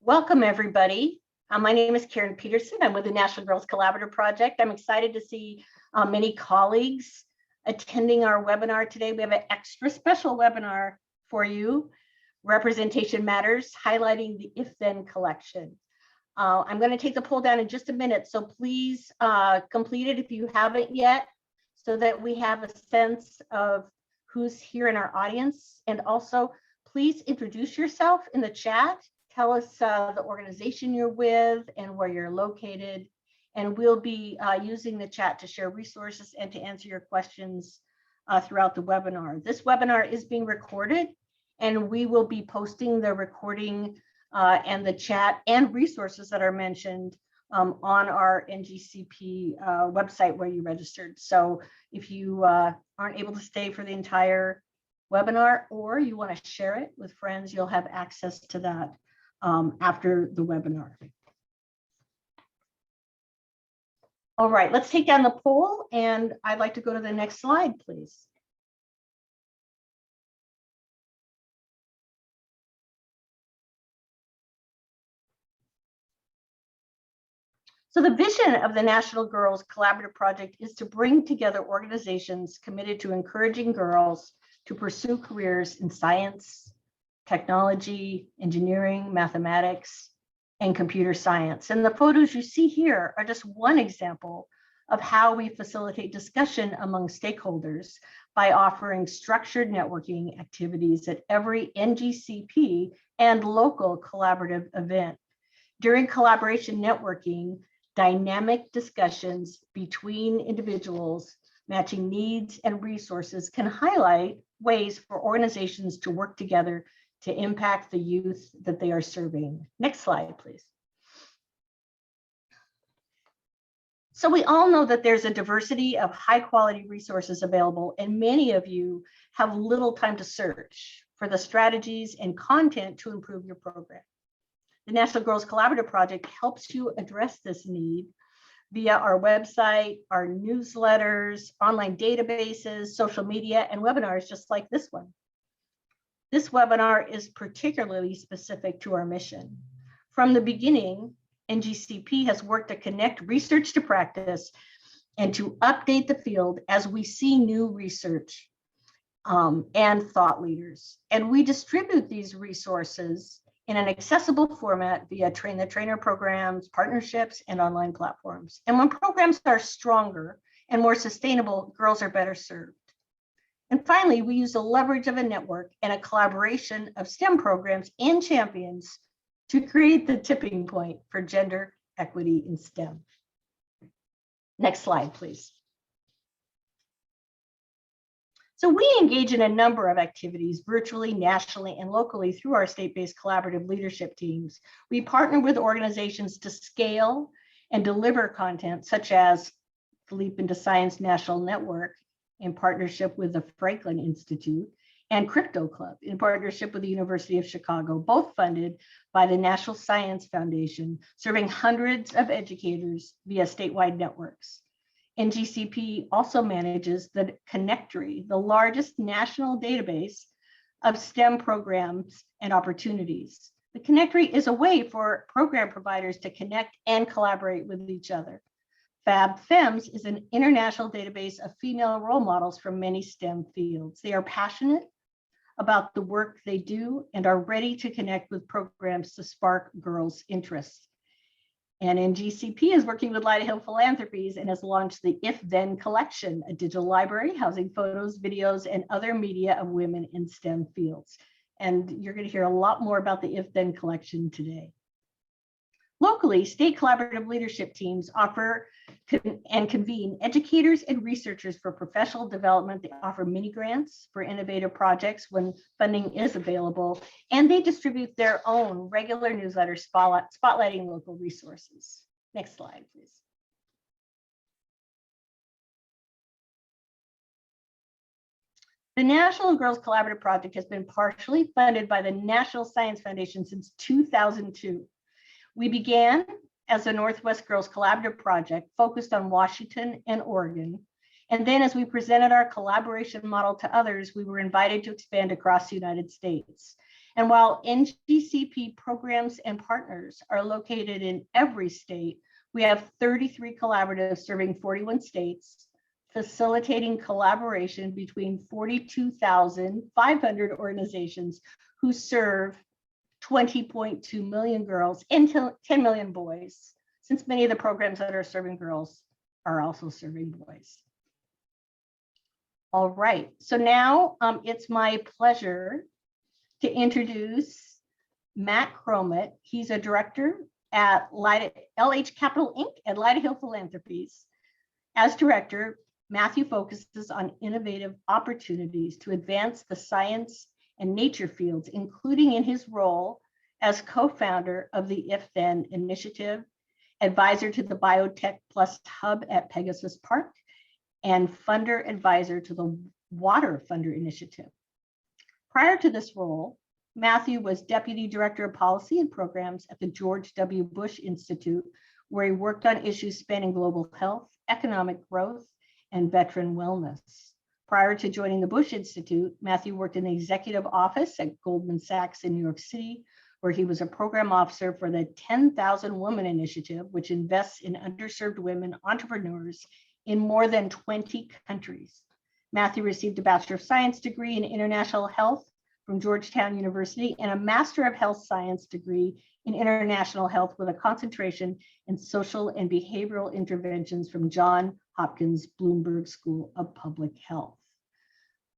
Welcome, everybody. My name is Karen Peterson. I'm with the National Girls Collaborative Project. I'm excited to see many colleagues attending our webinar today. We have an extra special webinar for you, Representation Matters, highlighting the IFTHEN Collection. I'm going to take the poll down in just a minute, so please complete it if you haven't yet, so that we have a sense of who's here in our audience. And also, please introduce yourself in the chat. Tell us the organization you're with and where you're located. And we'll be using the chat to share resources and to answer your questions throughout the webinar. This webinar is being recorded, and we will be posting the recording and the chat and resources that are mentioned on our NGCP website where you registered. So if you aren't able to stay for the entire webinar, or you want to share it with friends, you'll have access to that after the webinar. All right, let's take down the poll, and I'd like to go to the next slide, please. So the vision of the National Girls Collaborative Project is to bring together organizations committed to encouraging girls to pursue careers in science, technology, engineering, mathematics, and computer science. And the photos you see here are just one example of how we facilitate discussion among stakeholders by offering structured networking activities at every NGCP and local collaborative event. During collaboration networking, dynamic discussions between individuals matching needs and resources can highlight ways for organizations to work together to impact the youth that they are serving. Next slide, please. So we all know that there's a diversity of high quality resources available, and many of you have little time to search for the strategies and content to improve your program. The National Girls Collaborative Project helps you address this need via our website, our newsletters, online databases, social media, and webinars just like this one. This webinar is particularly specific to our mission. From the beginning, NGCP has worked to connect research to practice and to update the field as we see new research and thought leaders. And we distribute these resources in an accessible format via train the trainer programs, partnerships, and online platforms. And when programs are stronger and more sustainable, girls are better served. And finally, we use the leverage of a network and a collaboration of STEM programs and champions to create the tipping point for gender equity in STEM. Next slide, please. So we engage in a number of activities virtually, nationally, and locally through our state-based collaborative leadership teams. We partner with organizations to scale and deliver content such as the Leap into Science National Network in partnership with the Franklin Institute, and Crypto Club in partnership with the University of Chicago, both funded by the National Science Foundation, serving hundreds of educators via statewide networks. NGCP also manages the Connectory, the largest national database of STEM programs and opportunities. The Connectory is a way for program providers to connect and collaborate with each other. FabFems is an international database of female role models from many STEM fields. They are passionate about the work they do and are ready to connect with programs to spark girls' interests. And NGCP is working with Lila Philanthropies and has launched the IFTHEN Collection, a digital library housing photos, videos, and other media of women in STEM fields. And you're going to hear a lot more about the IFTHEN Collection today. Locally, state collaborative leadership teams offer and convene educators and researchers for professional development. They offer mini grants for innovative projects when funding is available, and they distribute their own regular newsletter spotlighting local resources. Next slide, please. The National Girls Collaborative Project has been partially funded by the National Science Foundation since 2002. We began as a Northwest Girls Collaborative Project focused on Washington and Oregon. And then as we presented our collaboration model to others, we were invited to expand across the United States. And while NGCP programs and partners are located in every state, we have 33 collaboratives serving 41 states, facilitating collaboration between 42,500 organizations who serve 20.2 million girls and 10 million boys, since many of the programs that are serving girls are also serving boys. All right, so now it's my pleasure to introduce Matt Cromit. He's a director at LH Capital Inc. and Lila Hill Philanthropies. As director, Matthew focuses on innovative opportunities to advance the science and nature fields, including in his role as co-founder of the IFTHEN initiative, advisor to the Biotech Plus Hub at Pegasus Park, and funder advisor to the Water Funder Initiative. Prior to this role, Matthew was Deputy Director of Policy and Programs at the George W. Bush Institute, where he worked on issues spanning global health, economic growth, and veteran wellness. Prior to joining the Bush Institute, Matthew worked in the executive office at Goldman Sachs in New York City, where he was a program officer for the 10,000 Women Initiative, which invests in underserved women entrepreneurs in more than 20 countries. Matthew received a Bachelor of Science degree in International Health from Georgetown University and a Master of Health Science degree in International Health with a concentration in social and behavioral interventions from Johns Hopkins Bloomberg School of Public Health.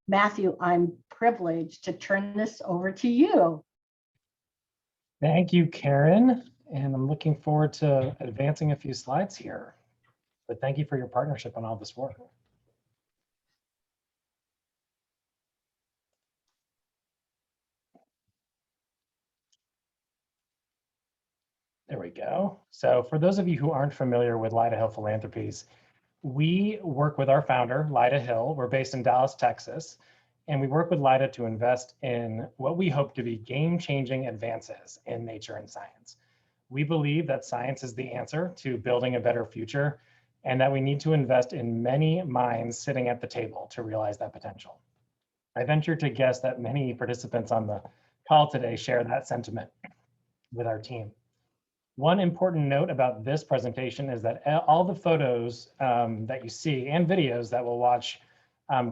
Matthew, I'm privileged to turn this over to you. Thank you, Karen. And I'm looking forward to advancing a few slides here. But thank you for your partnership on all this work. There we go. So for those of you who aren't familiar with Lila Hill Philanthropies, we work with our founder, Lila Hill. We're based in Dallas, Texas, and we work with Lila to invest in what we hope to be game-changing advances in nature and science. We believe that science is the answer to building a better future, and that we need to invest in many minds sitting at the table to realize that potential. I venture to guess that many participants on the call today share that sentiment with our team. One important note about this presentation is that all the photos that you see and videos that we'll watch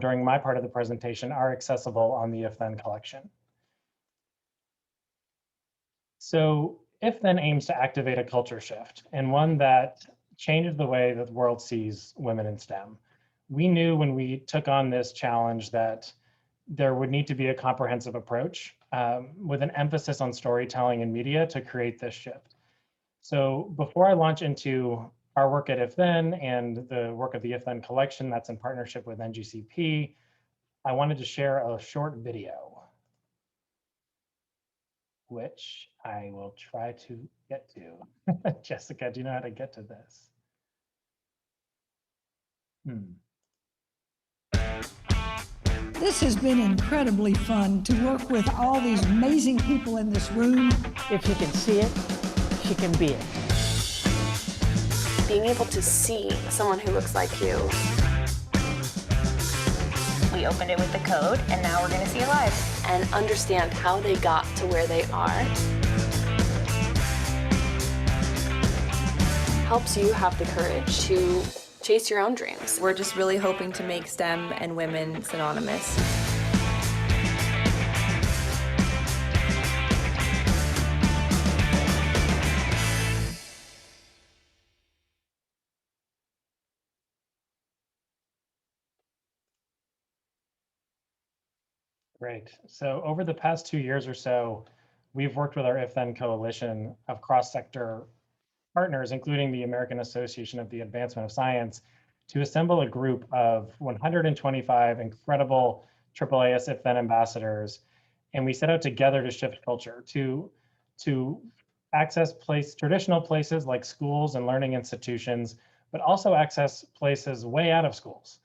during my part of the presentation are accessible on the IFTHEN Collection. So IFTHEN aims to activate a culture shift, and one that changes the way that the world sees women in STEM. We knew when we took on this challenge that there would need to be a comprehensive approach with an emphasis on storytelling and media to create this shift. So before I launch into our work at IFTHEN and the work of the IFTHEN Collection that's in partnership with NGCP, I wanted to share a short video, which I will try to get to. Jessica, do you know how to get to this? This has been incredibly fun to work with all these amazing people in this room. If you can see it, she can be it. Being able to see someone who looks like you. We opened it with the code, and now we're going to see it live. And understand how they got to where they are. Helps you have the courage to chase your own dreams. We're just really hoping to make STEM and women synonymous. Great. So over the past 2 years or so, we've worked with our IFTHEN coalition of cross-sector partners, including the American Association of the Advancement of Science, to assemble a group of 125 incredible AAAS IFTHEN ambassadors. And we set out together to shift culture, to access traditional places like schools and learning institutions, but also access places way out of schools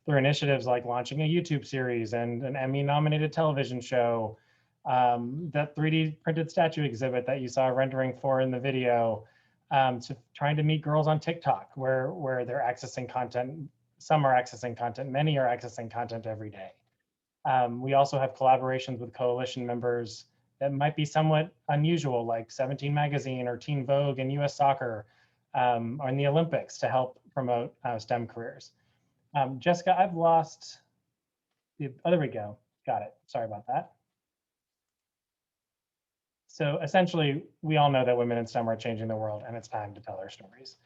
through initiatives like launching a YouTube series and an Emmy-nominated television show, that 3D printed statue exhibit that you saw a rendering for in the video, to trying to meet girls on TikTok, where they're accessing content. Some are accessing content, many are accessing content every day. We also have collaborations with coalition members that might be somewhat unusual, like 17 Magazine or Teen Vogue and US Soccer, or in the Olympics to help promote STEM careers. Jessica, I've lost oh, there we go. Got it. Sorry about that. So essentially, we all know that women in STEM are changing the world, and it's time to tell our stories.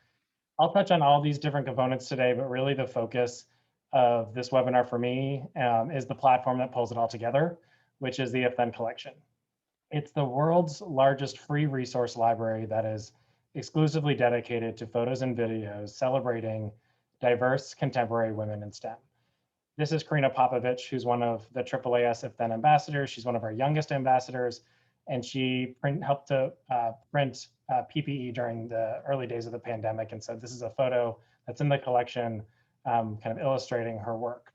I'll touch on all these different components today, but really the focus of this webinar for me is the platform that pulls it all together, which is the IFTHEN Collection. It's the world's largest free resource library that is exclusively dedicated to photos and videos celebrating diverse contemporary women in STEM. This is Karina Popovich, who's one of the AAAS IFTHEN ambassadors. She's one of our youngest ambassadors, and she helped to print PPE during the early days of the pandemic. And so this is a photo that's in the collection, kind of illustrating her work.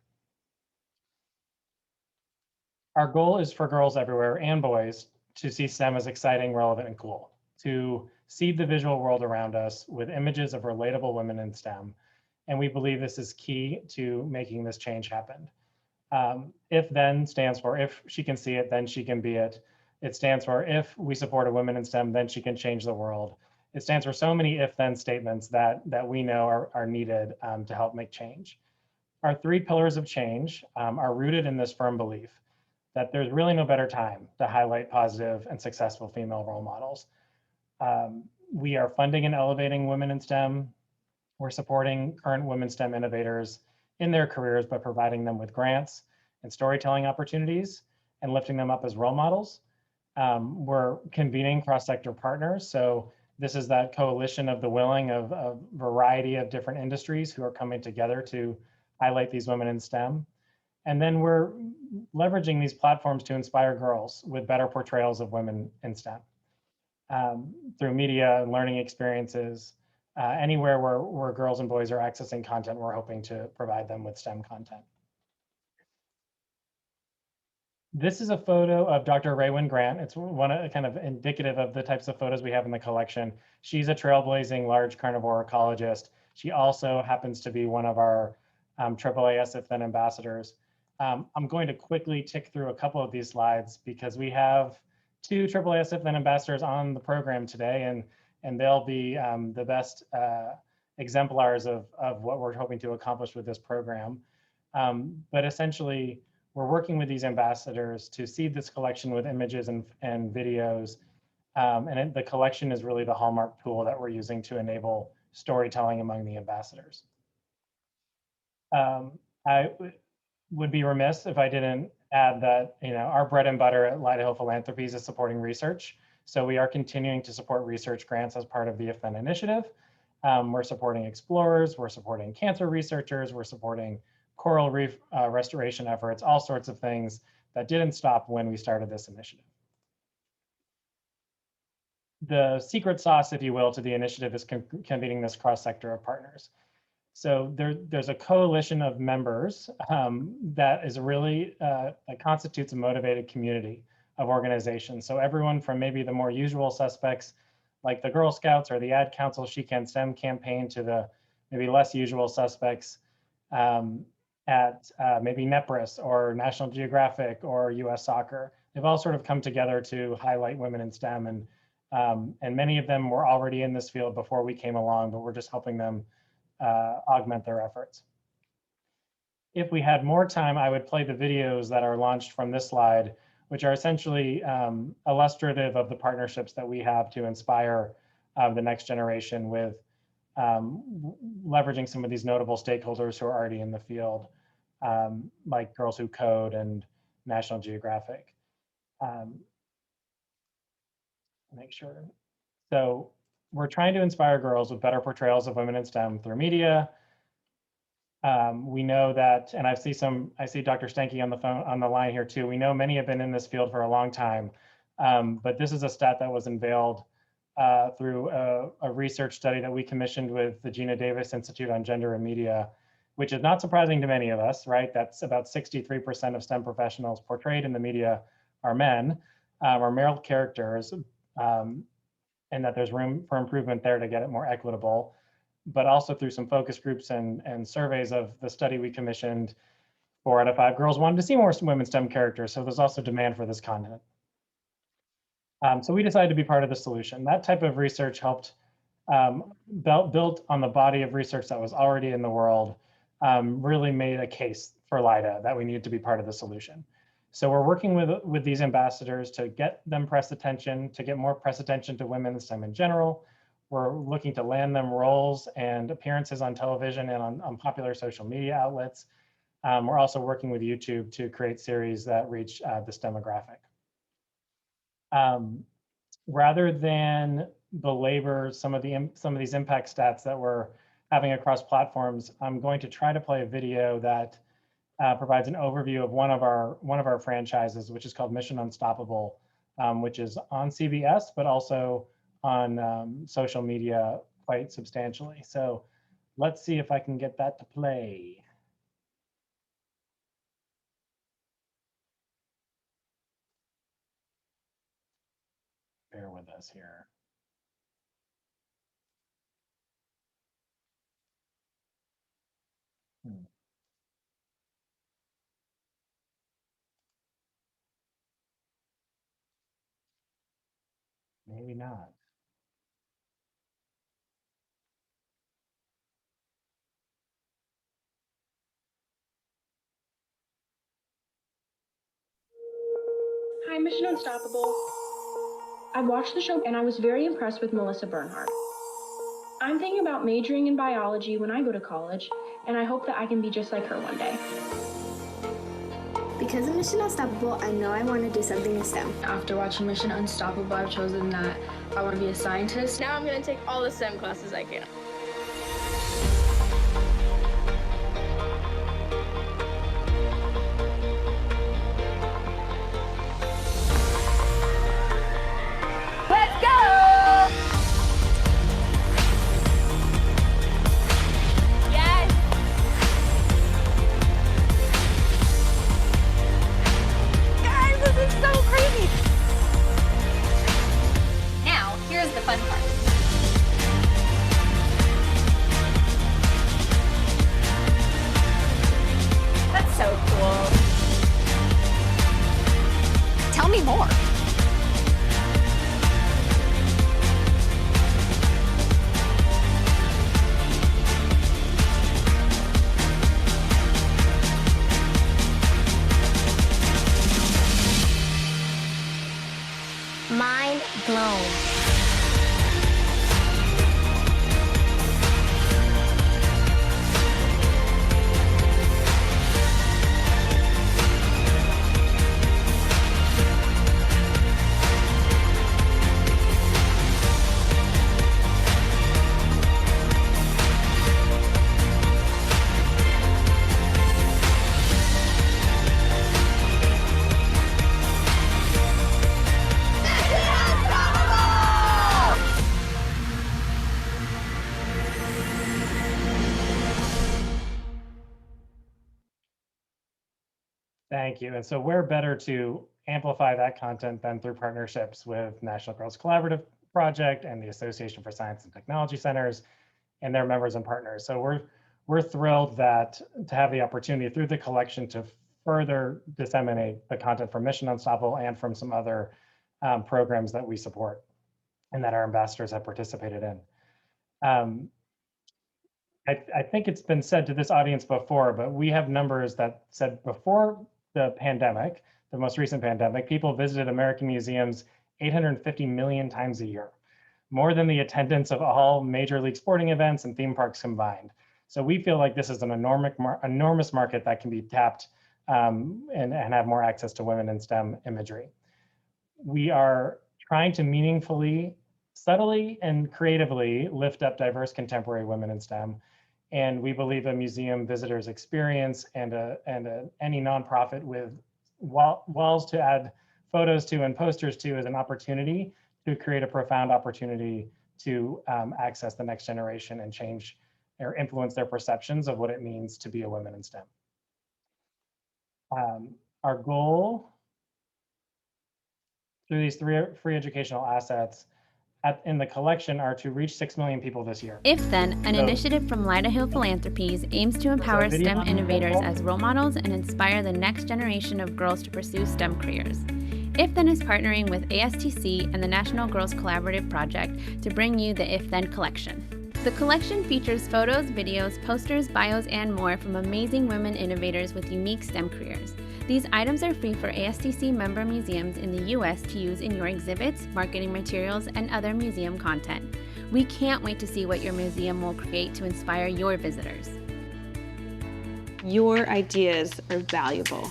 Our goal is for girls everywhere and boys to see STEM as exciting, relevant, and cool, to seed the visual world around us with images of relatable women in STEM. And we believe this is key to making this change happen. If then stands for if she can see it, then she can be it. It stands for if we support a woman in STEM, then she can change the world. It stands for so many if then statements that we know are needed to help make change. Our 3 pillars of change are rooted in this firm belief that there's really no better time to highlight positive and successful female role models. We are funding and elevating women in STEM. We're supporting current women STEM innovators in their careers by providing them with grants and storytelling opportunities and lifting them up as role models. We're convening cross-sector partners. So this is that coalition of the willing of a variety of different industries who are coming together to highlight these women in STEM. And then we're leveraging these platforms to inspire girls with better portrayals of women in STEM through media and learning experiences. Anywhere where girls and boys are accessing content, we're hoping to provide them with STEM content. This is a photo of Dr. Rawan Grant. It's kind of indicative of the types of photos we have in the collection. She's a trailblazing large carnivore ecologist. She also happens to be one of our AAAS IFTHEN ambassadors. I'm going to quickly tick through a couple of these slides because we have 2 AAAS IFTHEN ambassadors on the program today, and they'll be the best exemplars of what we're hoping to accomplish with this program. But essentially, we're working with these ambassadors to seed this collection with images and videos. The collection is really the hallmark tool that we're using to enable storytelling among the ambassadors. I would be remiss if I didn't add that our bread and butter at Lila Philanthropies is supporting research. So we are continuing to support research grants as part of the IFTHEN initiative. We're supporting explorers, we're supporting cancer researchers, we're supporting coral reef restoration efforts, all sorts of things that didn't stop when we started this initiative. The secret sauce, if you will, to the initiative is convening this cross-sector of partners. So there's a coalition of members that is really, that constitutes a motivated community of organizations. So everyone from maybe the more usual suspects, like the Girl Scouts or the Ad Council She Can STEM campaign, to the maybe less usual suspects at maybe NEPRIS or National Geographic or US Soccer. They've all sort of come together to highlight women in STEM, and many of them were already in this field before we came along, but we're just helping them augment their efforts. If we had more time, I would play the videos that are launched from this slide, which are essentially illustrative of the partnerships that we have to inspire the next generation with leveraging some of these notable stakeholders who are already in the field, like Girls Who Code and National Geographic. Make sure. So we're trying to inspire girls with better portrayals of women in STEM through media. We know that, and I see Dr. Stanky on the line here too. We know many have been in this field for a long time, but this is a stat that was unveiled through a research study that we commissioned with the Gina Davis Institute on Gender and Media, which is not surprising to many of us, right? That's about 63% of STEM professionals portrayed in the media are men, or male characters, and that there's room for improvement there to get it more equitable. But also through some focus groups and surveys of the study we commissioned, 4 out of 5 girls wanted to see more women STEM characters. So there's also demand for this content. So we decided to be part of the solution. That type of research helped built on the body of research that was already in the world, really made a case for LIDA that we needed to be part of the solution. So we're working with these ambassadors to get them press attention, to get more press attention to women in STEM in general. We're looking to land them roles and appearances on television and on popular social media outlets. We're also working with YouTube to create series that reach this demographic. Rather than belabor some of these impact stats that we're having across platforms, I'm going to try to play a video that provides an overview of one of our franchises, which is called Mission Unstoppable, which is on CBS, but also on social media quite substantially. So let's see if I can get that to play. Bear with us here. Maybe not. Hi, Mission Unstoppable. I watched the show and I was very impressed with Melissa Bernhardt. I'm thinking about majoring in biology when I go to college, and I hope that I can be just like her one day. Because of Mission Unstoppable, I know I want to do something in STEM. After watching Mission Unstoppable, I've chosen that I want to be a scientist. Now I'm going to take all the STEM classes I can. Let's go! Yes! Guys, this is so crazy! Now, here's the fun part. That's so cool. Tell me more. Mind blown. Thank you. And so where better to amplify that content than through partnerships with National Girls Collaborative Project and the Association for Science and Technology Centers and their members and partners. So we're thrilled that to have the opportunity through the collection to further disseminate the content from Mission Unstoppable and from some other programs that we support and that our ambassadors have participated in. I think it's been said to this audience before, but we have numbers that said before the pandemic, the most recent pandemic, people visited American museums 850 million times a year, more than the attendance of all major league sporting events and theme parks combined. So we feel like this is an enormous market that can be tapped and have more access to women in STEM imagery. We are trying to meaningfully, subtly, and creatively lift up diverse contemporary women in STEM. And we believe a museum visitor's experience and any nonprofit with walls to add photos to and posters to is an opportunity to create a profound opportunity to access the next generation and change or influence their perceptions of what it means to be a woman in STEM. Our goal through these free educational assets in the collection are to reach 6 million people this year. IFTHEN, an initiative from Lila Hill Philanthropies, aims to empower STEM innovators as role models and inspire the next generation of girls to pursue STEM careers. IFTHEN is partnering with ASTC and the National Girls Collaborative Project to bring you the IFTHEN Collection. The collection features photos, videos, posters, bios, and more from amazing women innovators with unique STEM careers. These items are free for ASTC member museums in the U.S. to use in your exhibits, marketing materials, and other museum content. We can't wait to see what your museum will create to inspire your visitors. Your ideas are valuable.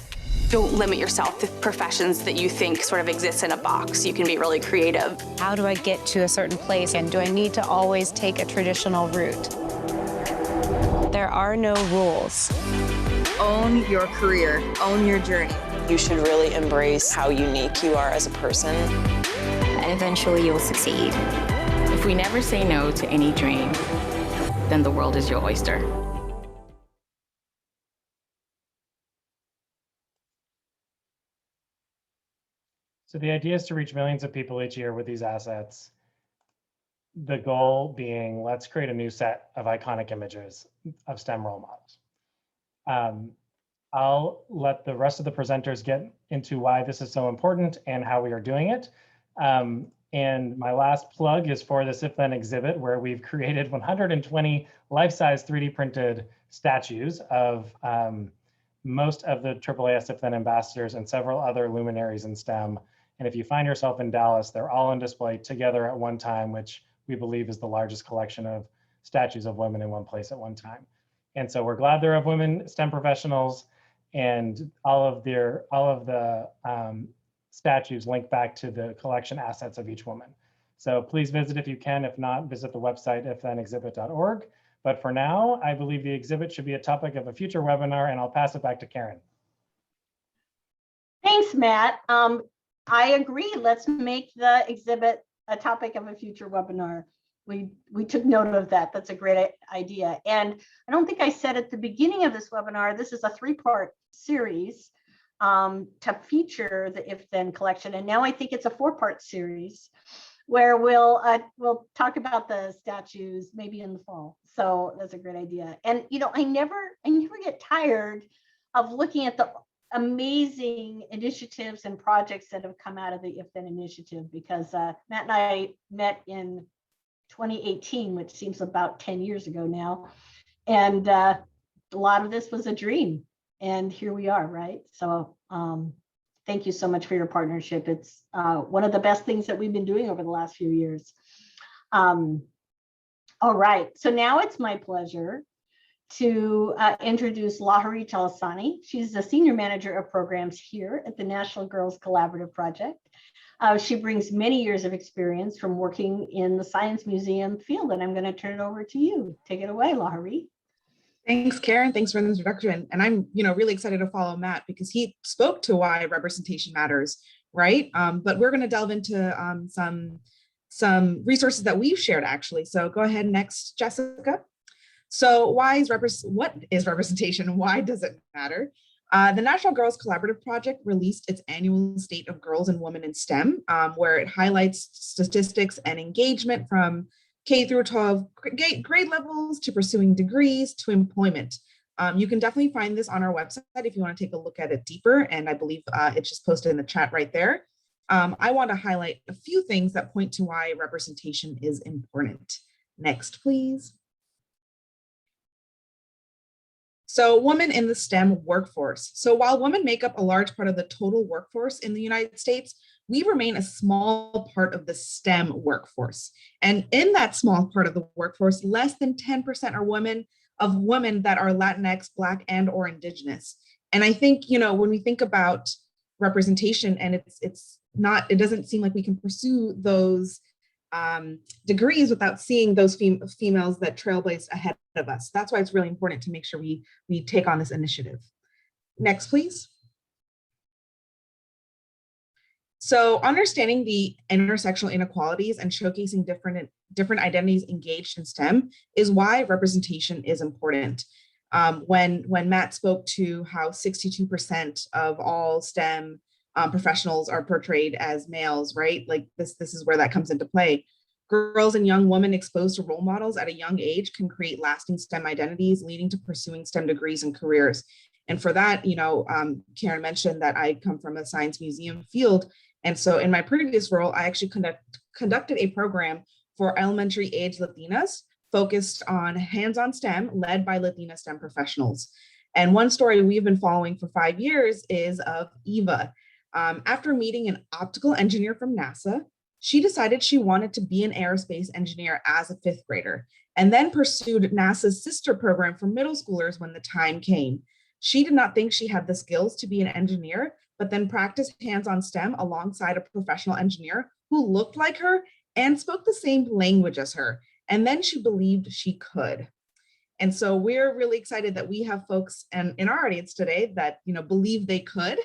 Don't limit yourself to professions that you think sort of exist in a box. You can be really creative. How do I get to a certain place, and do I need to always take a traditional route? There are no rules. Own your career, own your journey. You should really embrace how unique you are as a person. And eventually you'll succeed. If we never say no to any dream, then the world is your oyster. So the idea is to reach millions of people each year with these assets. The goal being, let's create a new set of iconic images of STEM role models. I'll let the rest of the presenters get into why this is so important and how we are doing it. And my last plug is for this IFTHEN exhibit, where we've created 120 life-size 3D printed statues of most of the AAAS IFTHEN ambassadors and several other luminaries in STEM. And if you find yourself in Dallas, they're all on display together at one time, which we believe is the largest collection of statues of women in one place at one time. And so we're glad there are women STEM professionals, and all of the statues link back to the collection assets of each woman. So please visit if you can. If not, visit the website ifthenexhibit.org. But for now, I believe the exhibit should be a topic of a future webinar, and I'll pass it back to Karen. Thanks, Matt. I agree. Let's make the exhibit a topic of a future webinar. We took note of that. That's a great idea. And I don't think I said at the beginning of this webinar, this is a 3-part series to feature the IFTHEN collection. And now I think it's a 4-part series where we'll talk about the statues maybe in the fall. So that's a great idea. And you know, I never get tired of looking at the amazing initiatives and projects that have come out of the IFTHEN initiative, because Matt and I met in 2018, which seems about 10 years ago now. And a lot of this was a dream. And here we are, right? So thank you so much for your partnership. It's one of the best things that we've been doing over the last few years. All right, so now it's my pleasure to introduce Lahari Chalasani. She's the Senior Manager of Programs here at the National Girls Collaborative Project. She brings many years of experience from working in the Science Museum field, and I'm going to turn it over to you. Take it away, Lahari. Thanks, Karen. Thanks for the introduction. And I'm, really excited to follow Matt, because he spoke to why representation matters, right? But we're going to delve into some resources that we've shared, actually. So go ahead next, Jessica. So what is representation? Why does it matter? The National Girls Collaborative Project released its annual State of Girls and Women in STEM, where it highlights statistics and engagement from K through 12 grade levels to pursuing degrees to employment. You can definitely find this on our website if you want to take a look at it deeper, and I believe it's just posted in the chat right there. I want to highlight a few things that point to why representation is important. Next, please. So women in the STEM workforce. So while women make up a large part of the total workforce in the United States, we remain a small part of the STEM workforce. And in that small part of the workforce, less than 10% are women that are Latinx, Black, and or Indigenous. And I think, when we think about representation, and it doesn't seem like we can pursue those degrees without seeing those females that trailblazed ahead of us. That's why it's really important to make sure we take on this initiative. Next, please. So understanding the intersectional inequalities and showcasing different identities engaged in STEM is why representation is important. When Matt spoke to how 62% of all STEM professionals are portrayed as males, right? Like this is where that comes into play. Girls and young women exposed to role models at a young age can create lasting STEM identities, leading to pursuing STEM degrees and careers. And for that, Karen mentioned that I come from a science museum field, And so in my previous role, I actually conducted a program for elementary age Latinas focused on hands-on STEM led by Latina STEM professionals. And one story we've been following for 5 years is of Eva. After meeting an optical engineer from NASA, she decided she wanted to be an aerospace engineer as a 5th grader, and then pursued NASA's sister program for middle schoolers when the time came. She did not think she had the skills to be an engineer, but then practiced hands-on STEM alongside a professional engineer who looked like her and spoke the same language as her. And then she believed she could. And so we're really excited that we have folks in our audience today that believe they could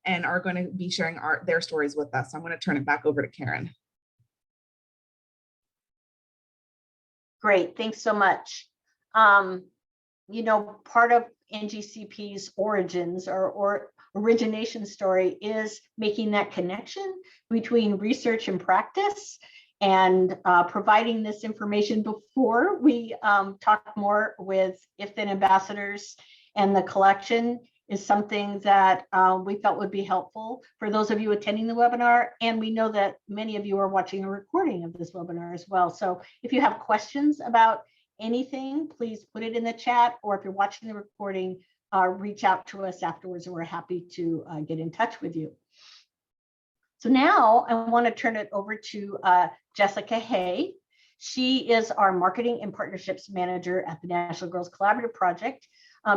and are going to be sharing their stories with us. I'm going to turn it back over to Karen. Great, thanks so much. Part of NGCP's origins or origination story is making that connection between research and practice, and providing this information before we talk more with IFTHEN ambassadors and the collection is something that we felt would be helpful for those of you attending the webinar. And we know that many of you are watching a recording of this webinar as well. So if you have questions about anything, please put it in the chat, or if you're watching the recording, reach out to us afterwards and we're happy to get in touch with you. So now I want to turn it over to Jessica Hay. She is our Marketing and Partnerships Manager at the National Girls Collaborative Project.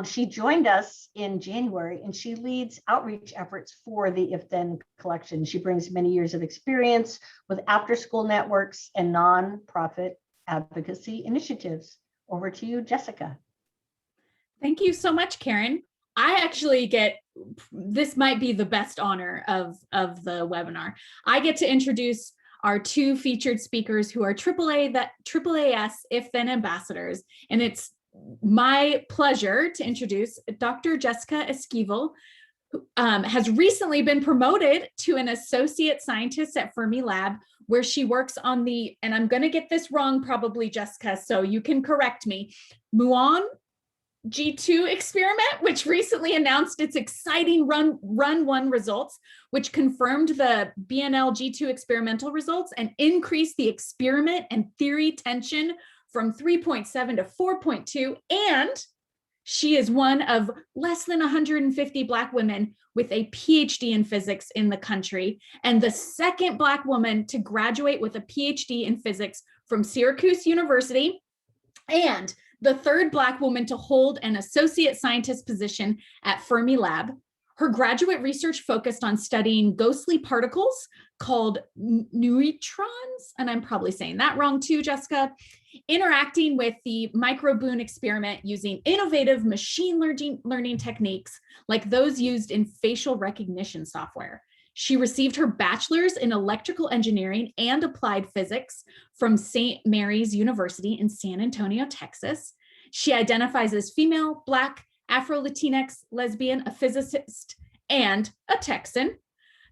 She joined us in January and she leads outreach efforts for the IFTHEN Collection. She brings many years of experience with after-school networks and nonprofit advocacy initiatives. Over to you, Jessica. Thank you so much, Karen. I actually this might be the best honor of the webinar. I get to introduce our 2 featured speakers who are AAAS IFTHEN ambassadors. And it's my pleasure to introduce Dr. Jessica Esquivel, who has recently been promoted to an associate scientist at Fermilab, where she works on the, and I'm going to get this wrong probably, Jessica, so you can correct me, Muon G2 experiment, which recently announced its exciting run 1 results, which confirmed the BNL G2 experimental results and increased the experiment and theory tension from 3.7 to 4.2. And she is one of less than 150 Black women with a PhD in physics in the country, and the second Black woman to graduate with a PhD in physics from Syracuse University, and the third Black woman to hold an associate scientist position at Fermilab. Her graduate research focused on studying ghostly particles called neutrons, and I'm probably saying that wrong too, Jessica, interacting with the microboon experiment using innovative machine learning techniques like those used in facial recognition software. She received her bachelor's in electrical engineering and applied physics from St. Mary's University in San Antonio, Texas. She identifies as female, Black, Afro-Latinx, lesbian, a physicist, and a Texan.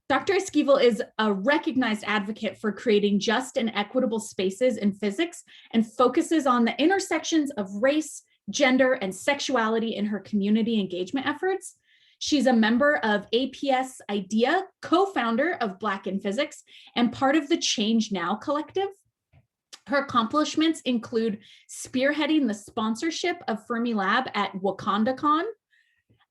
Dr. Esquivel is a recognized advocate for creating just and equitable spaces in physics and focuses on the intersections of race, gender, and sexuality in her community engagement efforts. She's a member of APS IDEA, co-founder of Black in Physics, and part of the Change Now collective. Her accomplishments include spearheading the sponsorship of Fermilab at WakandaCon,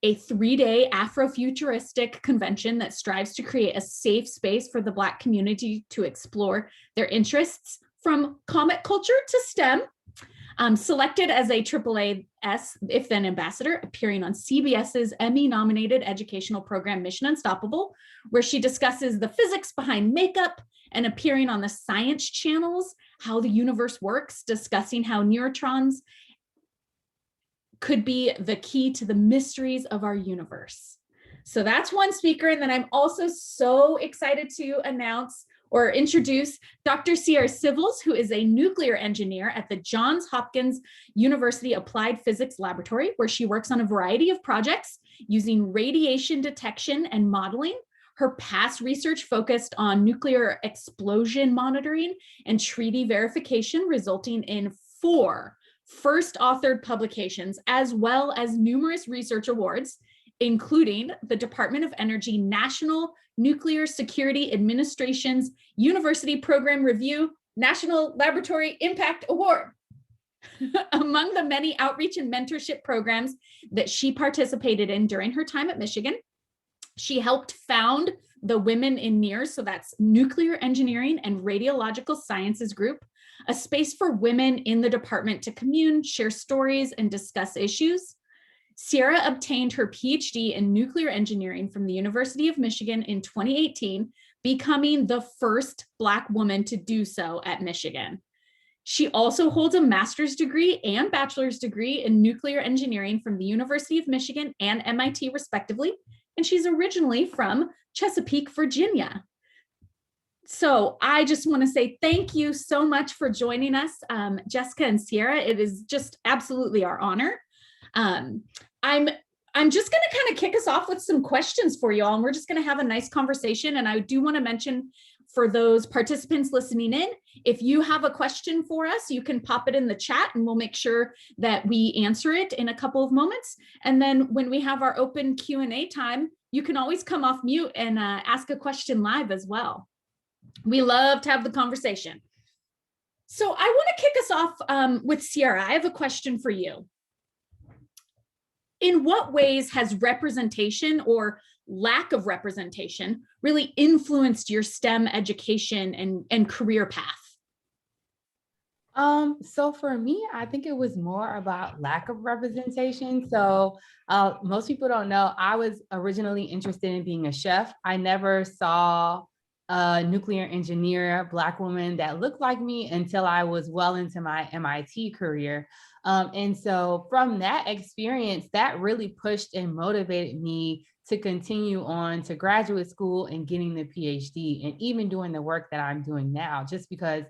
a 3-day Afrofuturistic convention that strives to create a safe space for the Black community to explore their interests from comic culture to STEM. Selected as a AAAS IFTHEN ambassador, appearing on CBS's Emmy-nominated educational program Mission Unstoppable, where she discusses the physics behind makeup, and appearing on the Science Channel's How the Universe Works, discussing how neutrons could be the key to the mysteries of our universe. So that's one speaker. And then I'm also so excited to announce or introduce Dr. Sierra Civils, who is a nuclear engineer at the Johns Hopkins University Applied Physics Laboratory, where she works on a variety of projects using radiation detection and modeling. Her past research focused on nuclear explosion monitoring and treaty verification, resulting in 4 first authored publications, as well as numerous research awards, including the Department of Energy National Nuclear Security Administration's University Program Review National Laboratory Impact Award. Among the many outreach and mentorship programs that she participated in during her time at Michigan, she helped found the Women in NEARS, so that's Nuclear Engineering and Radiological Sciences Group, a space for women in the department to commune, share stories, and discuss issues. Sierra obtained her PhD in nuclear engineering from the University of Michigan in 2018, becoming the first Black woman to do so at Michigan. She also holds a master's degree and bachelor's degree in nuclear engineering from the University of Michigan and MIT, respectively, and she's originally from Chesapeake, Virginia. So I just want to say thank you so much for joining us, Jessica and Sierra. It is just absolutely our honor. I'm just going to kind of kick us off with some questions for you all, and we're just going to have a nice conversation. And I do want to mention for those participants listening in, if you have a question for us, you can pop it in the chat and we'll make sure that we answer it in a couple of moments. And then when we have our open Q&A time, you can always come off mute and ask a question live as well. We love to have the conversation. So I want to kick us off with Sierra. I have a question for you. In what ways has representation or lack of representation really influenced your STEM education and career path? So for me, I think it was more about lack of representation. So most people don't know, I was originally interested in being a chef. I never saw a nuclear engineer, Black woman that looked like me until I was well into my MIT career. And so from that experience, that really pushed and motivated me to continue on to graduate school and getting the PhD and even doing the work that I'm doing now, just because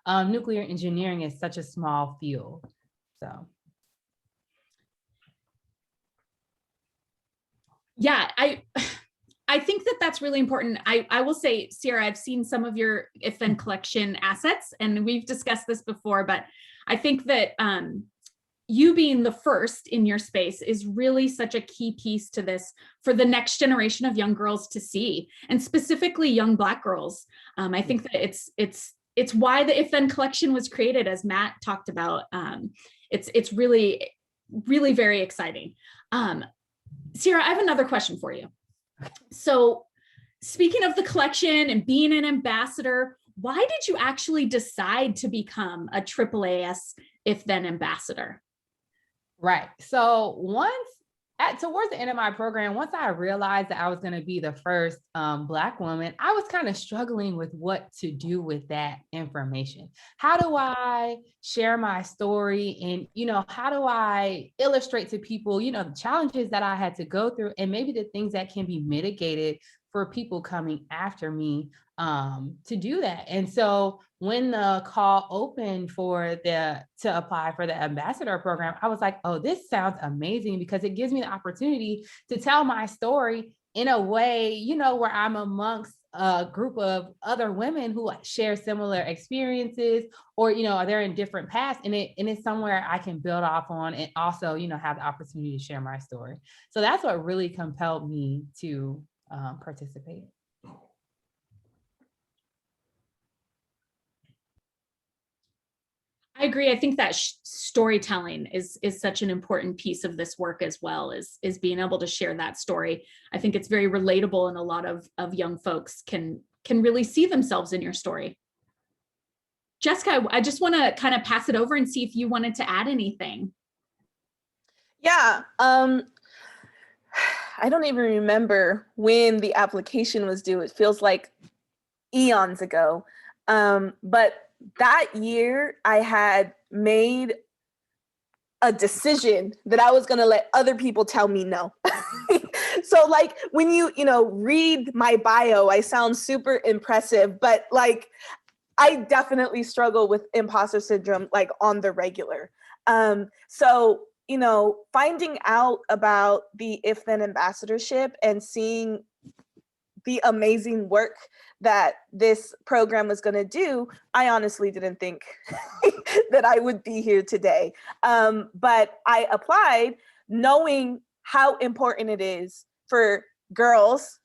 nuclear engineering is such a small field. So. Yeah, I think that that's really important. I will say, Sierra, I've seen some of your IFTHEN Collection assets, and we've discussed this before, but I think that you being the first in your space is really such a key piece to this for the next generation of young girls to see, and specifically young Black girls. I think that it's why the IFTHEN Collection was created, as Matt talked about. It's really, really very exciting. Sierra, I have another question for you. So speaking of the collection and being an ambassador, why did you actually decide to become a AAAS IFTHEN ambassador? Right. So towards the end of my program, once I realized that I was going to be the first Black woman, I was kind of struggling with what to do with that information. How do I share my story? And, how do I illustrate to people, the challenges that I had to go through and maybe the things that can be mitigated for people coming after me to do that. And so when the call opened to apply for the ambassador program, I was like, oh, this sounds amazing, because it gives me the opportunity to tell my story in a way, where I'm amongst a group of other women who share similar experiences, or, they're in different paths, and it's somewhere I can build off on and also, have the opportunity to share my story. So that's what really compelled me to participate. I agree. I think that storytelling is such an important piece of this work as well, is being able to share that story. I think it's very relatable, and a lot of young folks can really see themselves in your story. Jessica, I just want to kind of pass it over and see if you wanted to add anything. Yeah. I don't even remember when the application was due. It feels like eons ago. But that year I had made a decision that I was going to let other people tell me no. So like when you read my bio, I sound super impressive, but like I definitely struggle with imposter syndrome, like on the regular. So finding out about the IFTHEN ambassadorship and seeing the amazing work that this program was going to do, I honestly didn't think that I would be here today. But I applied knowing how important it is for girls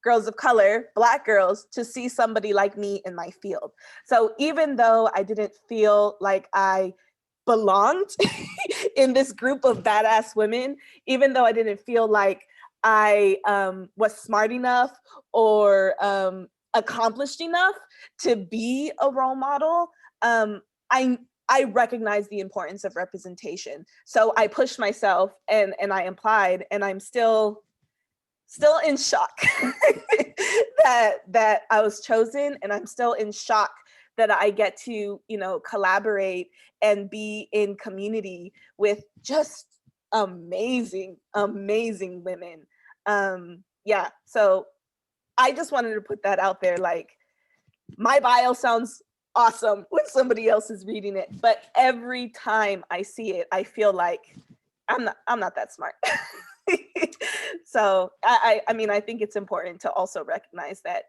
of color, Black girls, to see somebody like me in my field. So even though I didn't feel like I belonged in this group of badass women, even though I didn't feel like I was smart enough or accomplished enough to be a role model, I recognize the importance of representation. So I pushed myself and I applied, and I'm still in shock that I was chosen, and I'm still in shock that I get to, collaborate and be in community with just amazing women. Yeah, so I just wanted to put that out there. Like, my bio sounds awesome when somebody else is reading it, but every time I see it, I feel like I'm not that smart. So I mean, I think it's important to also recognize that,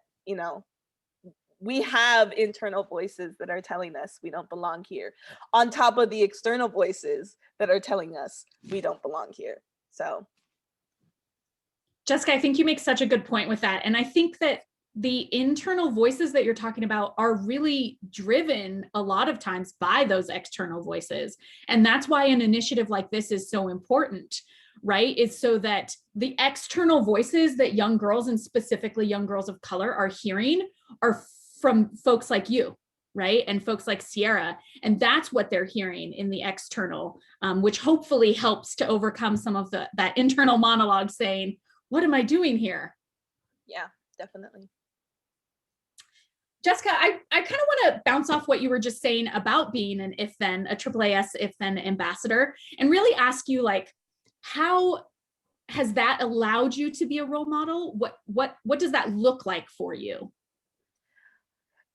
we have internal voices that are telling us we don't belong here, on top of the external voices that are telling us we don't belong here. So, Jessica, I think you make such a good point with that. And I think that the internal voices that you're talking about are really driven a lot of times by those external voices. And that's why an initiative like this is so important, right? Is so that the external voices that young girls, and specifically young girls of color, are hearing are from folks like you, right? And folks like Sierra. And that's what they're hearing in the external, which hopefully helps to overcome some of that internal monologue saying, what am I doing here? Yeah, definitely. Jessica, I kind of want to bounce off what you were just saying about being an IFTHEN, a AAAS IFTHEN ambassador, and really ask you, like, how has that allowed you to be a role model? What does that look like for you?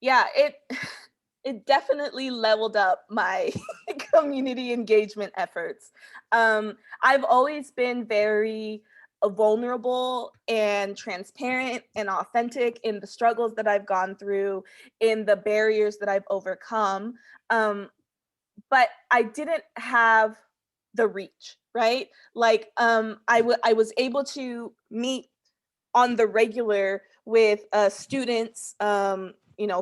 Yeah, it definitely leveled up my community engagement efforts. I've always been very vulnerable and transparent and authentic in the struggles that I've gone through, in the barriers that I've overcome. But I didn't have the reach, right? Like, I was able to meet on the regular with students,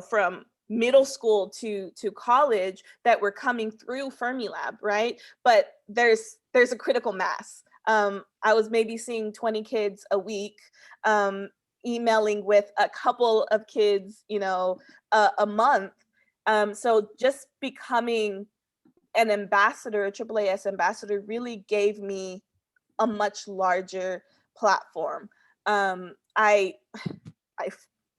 from middle school to college that were coming through Fermilab, right? But there's a critical mass. I was maybe seeing 20 kids a week, emailing with a couple of kids, a month. So just becoming an ambassador, a AAAS ambassador, really gave me a much larger platform. I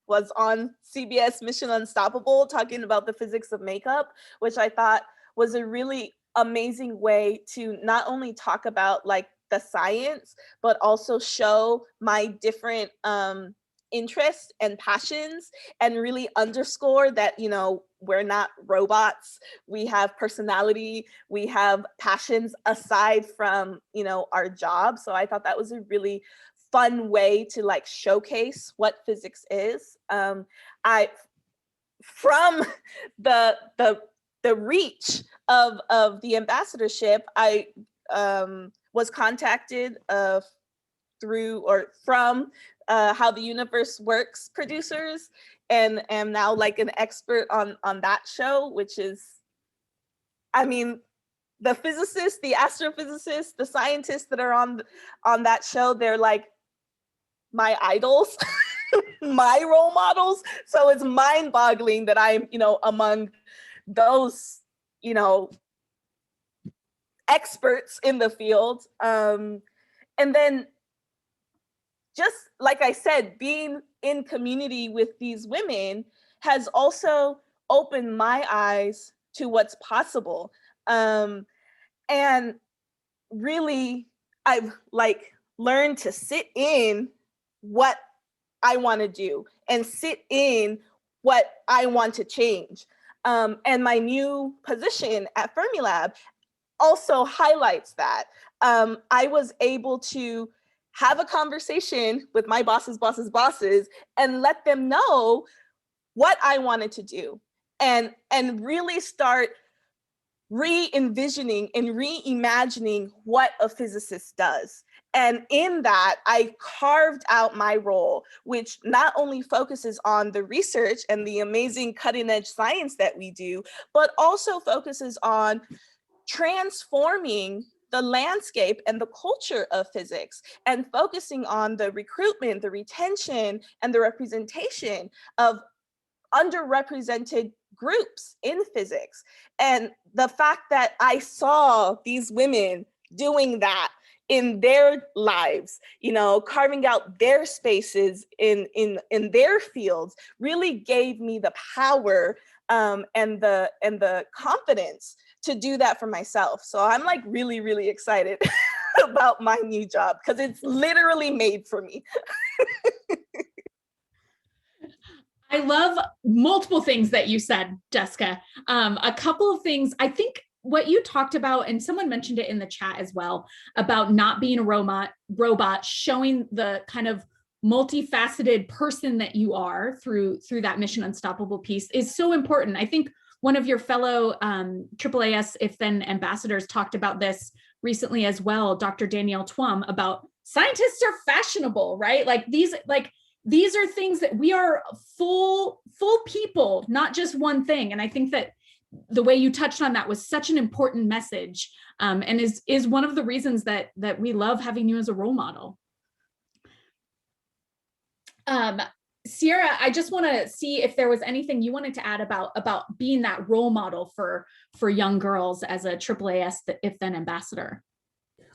was on CBS Mission Unstoppable talking about the physics of makeup, which I thought was a really amazing way to not only talk about like the science, but also show my different interests and passions, and really underscore that, we're not robots. We have personality, we have passions aside from, our job. So I thought that was a really fun way to like showcase what physics is. From the reach of the ambassadorship, I was contacted from How the Universe Works producers, and am now like an expert on that show, which is, I mean, the physicists, the astrophysicists, the scientists that are on that show, they're like my idols, my role models. So it's mind-boggling that I'm, among those, experts in the field. And then, just like I said, being in community with these women has also opened my eyes to what's possible. And really, I've like learned to sit in what I want to do and sit in what I want to change. And my new position at Fermilab also highlights that. I was able to have a conversation with my bosses' and let them know what I wanted to do, and really start re-envisioning and reimagining what a physicist does. And in that, I carved out my role, which not only focuses on the research and the amazing cutting edge science that we do, but also focuses on transforming the landscape and the culture of physics, and focusing on the recruitment, the retention, and the representation of underrepresented groups in physics. And the fact that I saw these women doing that in their lives, carving out their spaces in their fields, really gave me the power and the confidence to do that for myself. So I'm like really, really excited about my new job because it's literally made for me. I love multiple things that you said, Jessica. A couple of things, I think what you talked about, and someone mentioned it in the chat as well, about not being a robot, showing the kind of multifaceted person that you are through that Mission Unstoppable piece is so important. I think one of your fellow AAAS IFTHEN ambassadors talked about this recently as well, Dr. Danielle Twum, about scientists are fashionable, right? These are things that we are full people, not just one thing. And I think that the way you touched on that was such an important message, and is one of the reasons that we love having you as a role model. Sierra, I just want to see if there was anything you wanted to add about being that role model for young girls as a AAAS IFTHEN ambassador.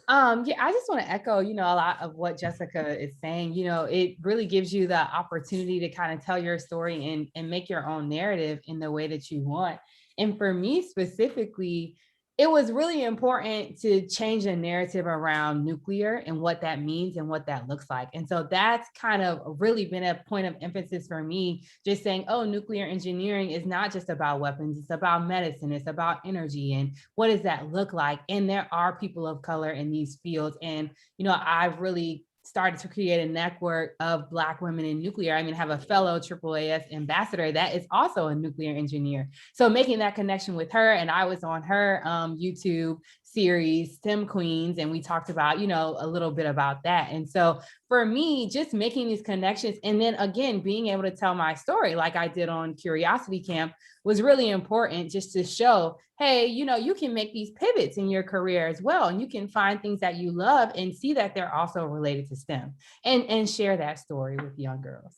Yeah, I just want to echo, a lot of what Jessica is saying. It really gives you the opportunity to kind of tell your story and make your own narrative in the way that you want. And for me specifically, it was really important to change the narrative around nuclear and what that means and what that looks like. And so that's kind of really been a point of emphasis for me, just saying, oh, nuclear engineering is not just about weapons, it's about medicine, it's about energy, and what does that look like? And there are people of color in these fields. And, I've really started to create a network of Black women in nuclear. I have a fellow AAAS ambassador that is also a nuclear engineer. So making that connection with her, and I was on her YouTube series, STEM Queens, and we talked about, a little bit about that. And so for me, just making these connections, and then again, being able to tell my story like I did on Curiosity Camp was really important, just to show, hey, you can make these pivots in your career as well, and you can find things that you love and see that they're also related to STEM, and share that story with young girls.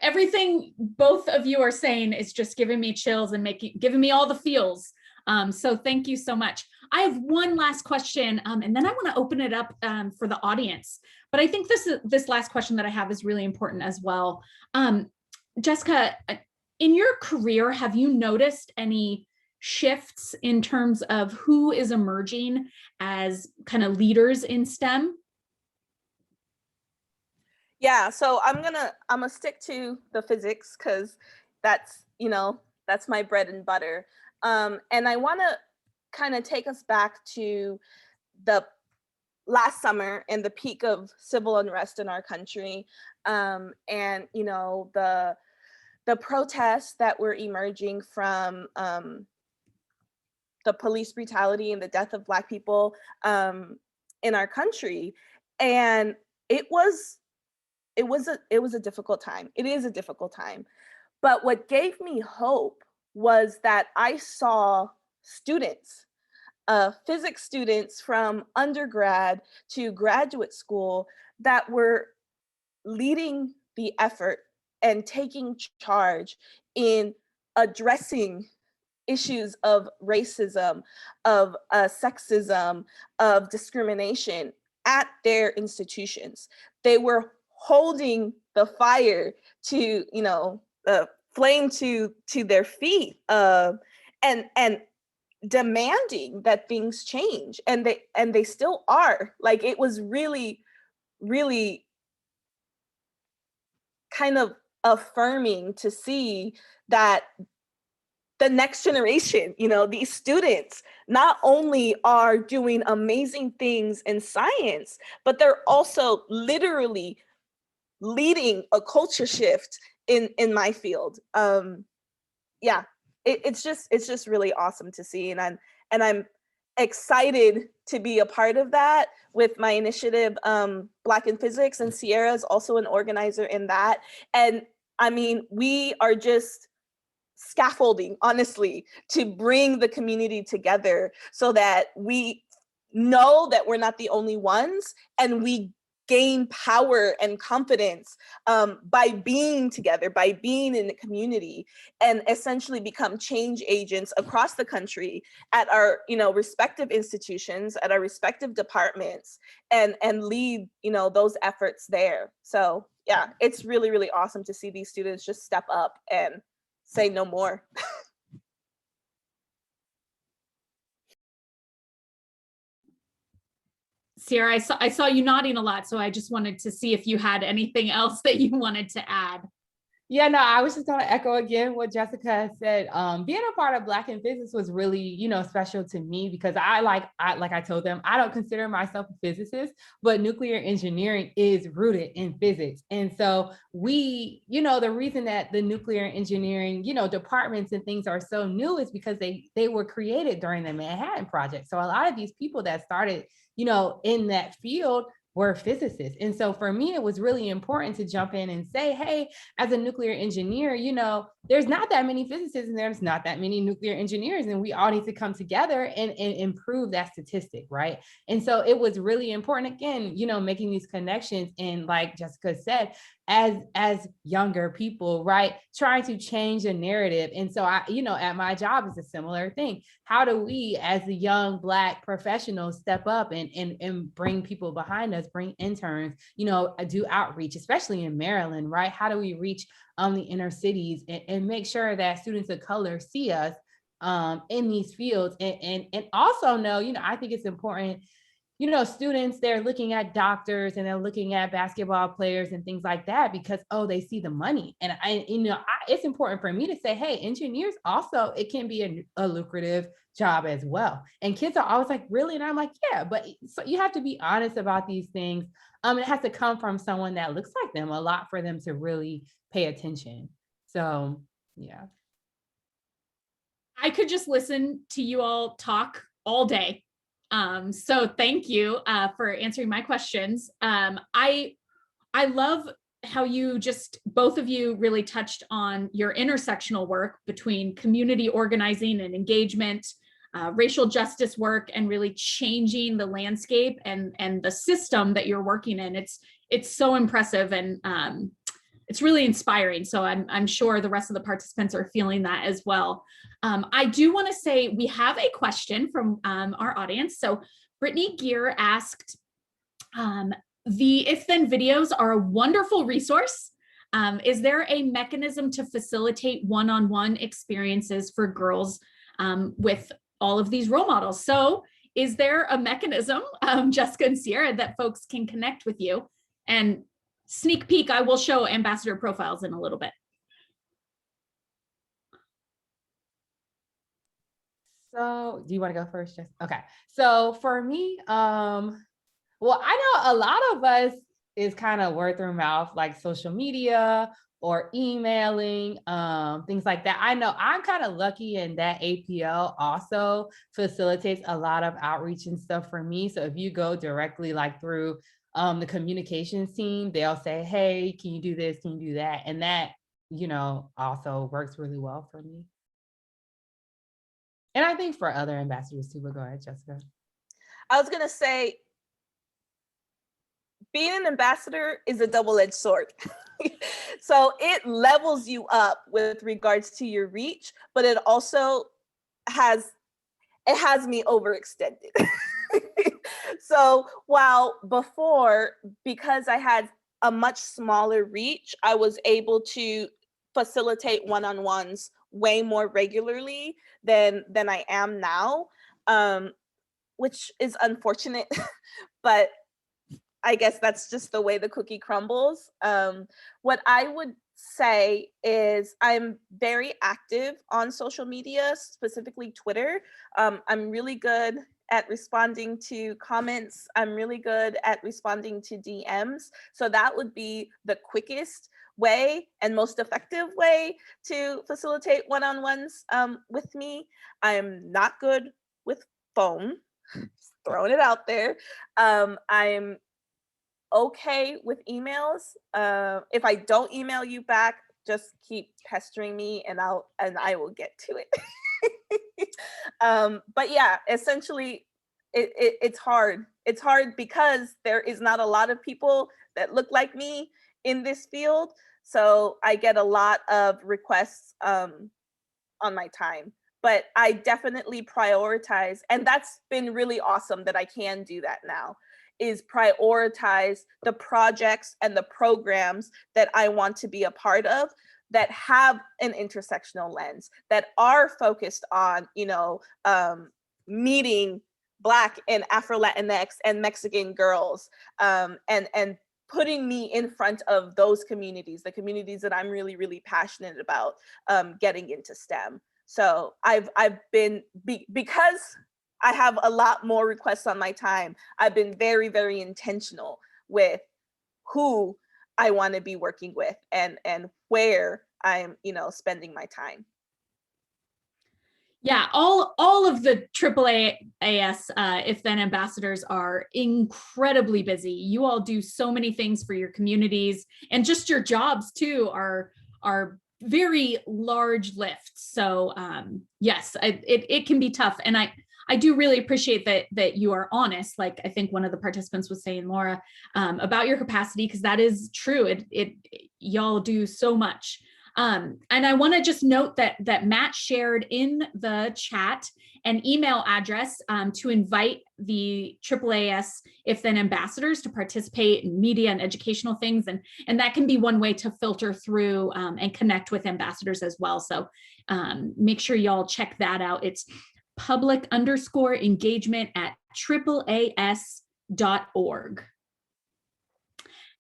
Everything both of you are saying is just giving me chills and giving me all the feels. So thank you so much. I have one last question, and then I want to open it up for the audience. But I think this last question that I have is really important as well. Jessica, in your career, have you noticed any shifts in terms of who is emerging as kind of leaders in STEM? Yeah, so I'm gonna stick to the physics because that's my bread and butter. And I want to kind of take us back to the last summer and the peak of civil unrest in our country, and the protests that were emerging from the police brutality and the death of Black people in our country. And it was a difficult time. It is a difficult time. But what gave me hope was that I saw students, physics students from undergrad to graduate school, that were leading the effort and taking charge in addressing issues of racism, of sexism, of discrimination at their institutions. They were holding the fire to, flame to their feet, and demanding that things change. And they still are. Like, it was really, really kind of affirming to see that the next generation, these students not only are doing amazing things in science, but they're also literally leading a culture shift in my field. It's just really awesome to see, and I'm excited to be a part of that with my initiative, Black in Physics, and Sierra is also an organizer in that. And I mean, we are just scaffolding, honestly, to bring the community together so that we know that we're not the only ones, and we gain power and confidence by being together, by being in the community, and essentially become change agents across the country at our, respective institutions, at our respective departments, and lead, those efforts there. So yeah, it's really, really awesome to see these students just step up and say no more. Sierra, I saw you nodding a lot, so I just wanted to see if you had anything else that you wanted to add. Yeah, no, I was just going to echo again what Jessica said. Being a part of Black in Physics was really, special to me because like I told them, I don't consider myself a physicist, but nuclear engineering is rooted in physics. And so we, the reason that the nuclear engineering, departments and things are so new is because they were created during the Manhattan Project. So a lot of these people that started, in that field were physicists. And so for me, it was really important to jump in and say, hey, as a nuclear engineer, there's not that many physicists and there's not that many nuclear engineers, and we all need to come together and improve that statistic, right? And so it was really important, again, making these connections. And like Jessica said, as younger people, right, trying to change the narrative. And so I, at my job is a similar thing. How do we, as the young Black professionals, step up and bring people behind us, bring interns, do outreach, especially in Maryland, right? How do we reach the inner cities and make sure that students of color see us in these fields, and also know, I think it's important, students, they're looking at doctors and they're looking at basketball players and things like that because, they see the money. And it's important for me to say, hey, engineers also, it can be a lucrative job as well. And kids are always like, really? And I'm like, yeah, but so you have to be honest about these things. It has to come from someone that looks like them a lot for them to really pay attention. So yeah. I could just listen to you all talk all day. So thank you for answering my questions. I love how you both of you really touched on your intersectional work between community organizing and engagement, racial justice work, and really changing the landscape and the system that you're working in. It's so impressive, and it's really inspiring. So I'm sure the rest of the participants are feeling that as well. I do want to say we have a question from our audience. So Brittany Gear asked, the IFTHEN videos are a wonderful resource. Is there a mechanism to facilitate one-on-one experiences for girls with all of these role models? So is there a mechanism, Jessica and Sierra, that folks can connect with you? And sneak peek, I will show ambassador profiles in a little bit. So do you want to go first, Jess? Okay. So for me, well, I know a lot of us is kind of word through mouth, like social media or emailing, things like that. I know I'm kind of lucky in that APL also facilitates a lot of outreach and stuff for me. So if you go directly like through the communications team, they'll say, hey, can you do this? Can you do that? And that, also works really well for me. And I think for other ambassadors too, but go ahead, Jessica. I was gonna say, being an ambassador is a double-edged sword. So it levels you up with regards to your reach, but it also has me overextended. So while before, because I had a much smaller reach, I was able to facilitate one-on-ones way more regularly than I am now, which is unfortunate, but I guess that's just the way the cookie crumbles. What I would say is I'm very active on social media, specifically Twitter. I'm really good at responding to comments. I'm really good at responding to DMs. So that would be the quickest way and most effective way to facilitate one-on-ones with me. I'm not good with phone, just throwing it out there. I'm okay with emails. If I don't email you back, just keep pestering me and I will get to it. But yeah, essentially it's hard. It's hard because there is not a lot of people that look like me in this field. So I get a lot of requests on my time, but I definitely prioritize. And that's been really awesome that I can do that now, is prioritize the projects and the programs that I want to be a part of that have an intersectional lens, that are focused on, meeting Black and Afro-Latinx and Mexican girls, and putting me in front of those communities, the communities that I'm really, really passionate about getting into STEM. So I've been, because I have a lot more requests on my time, I've been very, very intentional with who I want to be working with and where I'm, spending my time. Yeah, all of the AAAS IFTHEN ambassadors are incredibly busy. You all do so many things for your communities, and just your jobs too are very large lifts. So yes, it can be tough, and I do really appreciate that you are honest. Like I think one of the participants was saying, Laura, about your capacity, because that is true. Y'all do so much. And I want to just note that Matt shared in the chat an email address to invite the AAAS IFTHEN ambassadors to participate in media and educational things. And that can be one way to filter through and connect with ambassadors as well. So make sure y'all check that out. It's public_engagement@AAAS.org.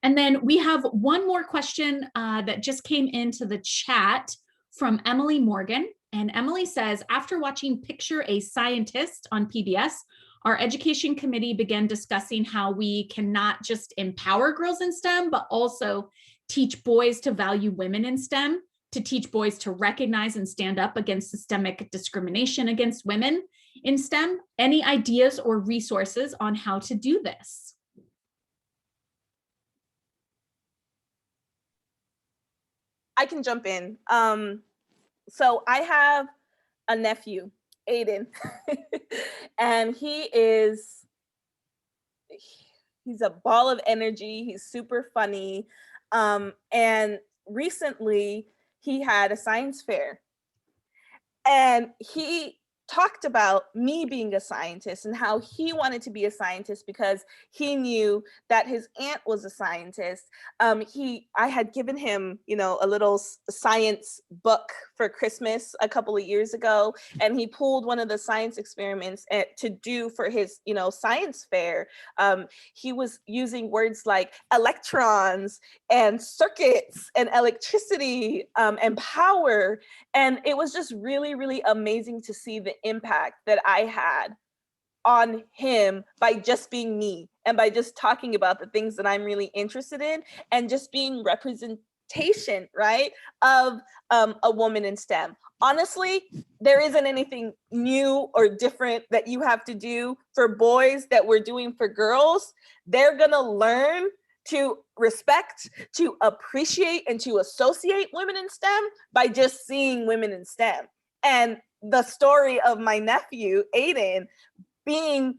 And then we have one more question that just came into the chat from Emily Morgan. And Emily says, after watching Picture a Scientist on PBS, our education committee began discussing how we can not just empower girls in STEM, but also teach boys to value women in STEM, to teach boys to recognize and stand up against systemic discrimination against women in STEM. Any ideas or resources on how to do this? I can jump in. So I have a nephew, Aiden, and he's a ball of energy. He's super funny. And recently he had a science fair, and he talked about me being a scientist and how he wanted to be a scientist because he knew that his aunt was a scientist. I had given him, a little science book for Christmas a couple of years ago, and he pulled one of the science experiments to do for his, science fair. He was using words like electrons and circuits and electricity and power. And it was just really, really amazing to see the impact that I had on him by just being me and by just talking about the things that I'm really interested in and just being representation, right, of a woman in STEM. Honestly, there isn't anything new or different that you have to do for boys that we're doing for girls. They're gonna learn to respect, to appreciate, and to associate women in STEM by just seeing women in STEM. And the story of my nephew, Aiden, being,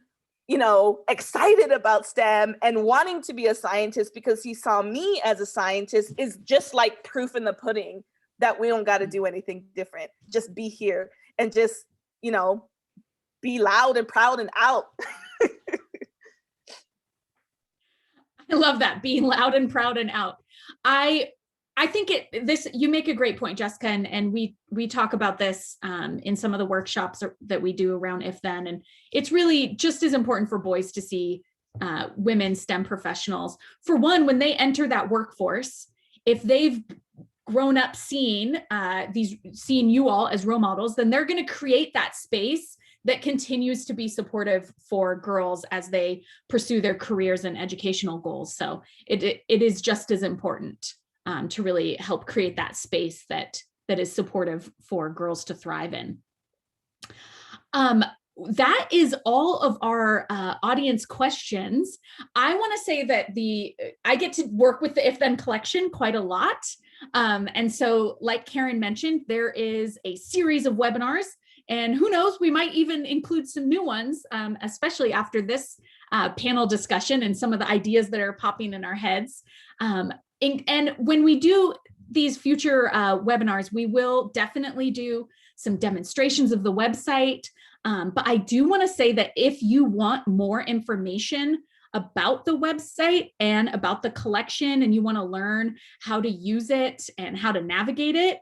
excited about STEM and wanting to be a scientist because he saw me as a scientist is just like proof in the pudding that we don't got to do anything different. Just be here and just, be loud and proud and out. I love that, being loud and proud and out. I think you make a great point, Jessica, and we talk about this in some of the workshops that we do around IFTHEN, and it's really just as important for boys to see women STEM professionals. For one, when they enter that workforce, if they've grown up seeing you all as role models, then they're going to create that space that continues to be supportive for girls as they pursue their careers and educational goals. So it is just as important to really help create that space that is supportive for girls to thrive in. that is all of our audience questions. I want to say that I get to work with the IFTHEN Collection quite a lot. And so like Karen mentioned, there is a series of webinars, and who knows, we might even include some new ones, especially after this panel discussion and some of the ideas that are popping in our heads. And when we do these future webinars, we will definitely do some demonstrations of the website. But I do want to say that if you want more information about the website and about the collection, and you want to learn how to use it and how to navigate it,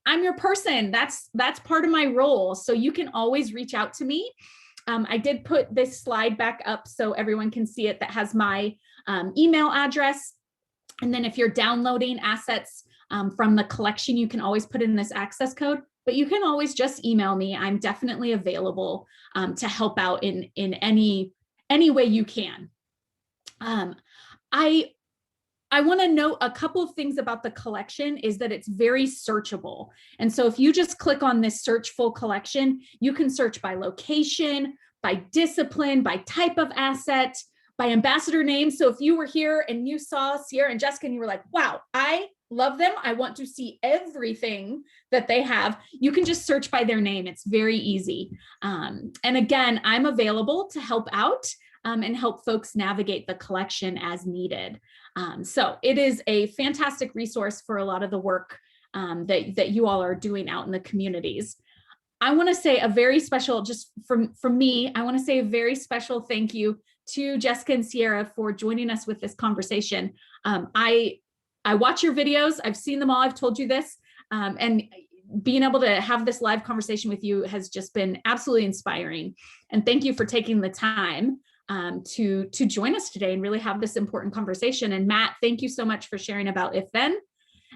I'm your person. That's part of my role. So you can always reach out to me. I did put this slide back up so everyone can see it, that has my email address. And then if you're downloading assets from the collection, you can always put in this access code, but you can always just email me. I'm definitely available to help out in any way you can. I want to note a couple of things about the collection is that it's very searchable. And so if you just click on this search full collection, you can search by location, by discipline, by type of asset, by ambassador name. So if you were here and you saw Sierra and Jessica and you were like, wow, I love them, I want to see everything that they have, you can just search by their name. It's very easy. And again, I'm available to help out and help folks navigate the collection as needed. So it is a fantastic resource for a lot of the work that you all are doing out in the communities. I want to say a very special, just from me, I want to say a very special thank you to Jessica and Sierra for joining us with this conversation. I watch your videos. I've seen them all. I've told you this. And being able to have this live conversation with you has just been absolutely inspiring. And thank you for taking the time to join us today and really have this important conversation. And Matt, thank you so much for sharing about IFTHEN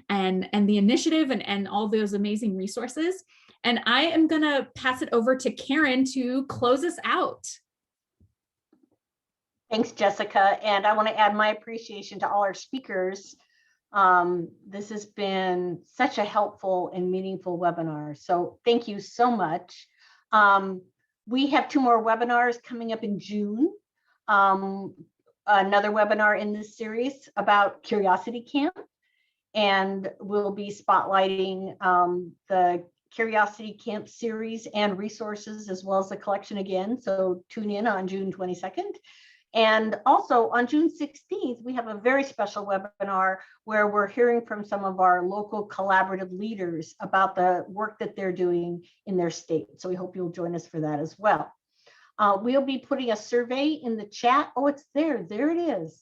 and the initiative and all those amazing resources. And I am going to pass it over to Karen to close us out. Thanks, Jessica. And I want to add my appreciation to all our speakers. This has been such a helpful and meaningful webinar. So thank you so much. We have 2 more webinars coming up in June. Another webinar in this series about Curiosity Camp. And we'll be spotlighting the Curiosity Camp series and resources, as well as the collection again. So tune in on June 22nd. And also on June 16th, we have a very special webinar where we're hearing from some of our local collaborative leaders about the work that they're doing in their state. So we hope you'll join us for that as well. We'll be putting a survey in the chat. Oh, it's there. There it is.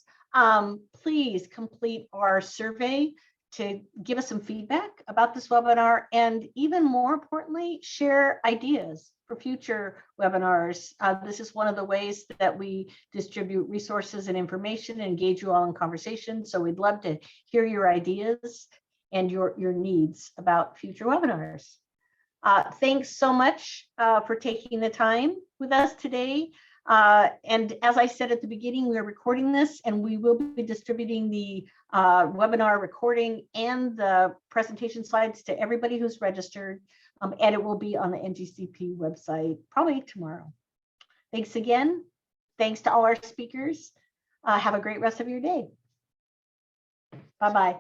Please complete our survey to give us some feedback about this webinar, and even more importantly, share ideas for future webinars. This is one of the ways that we distribute resources and information and engage you all in conversation. So we'd love to hear your ideas and your needs about future webinars. Thanks so much for taking the time with us today. And as I said at the beginning, we are recording this and we will be distributing the webinar recording and the presentation slides to everybody who's registered. And it will be on the NGCP website probably tomorrow. Thanks again. Thanks to all our speakers. Have a great rest of your day. Bye-bye.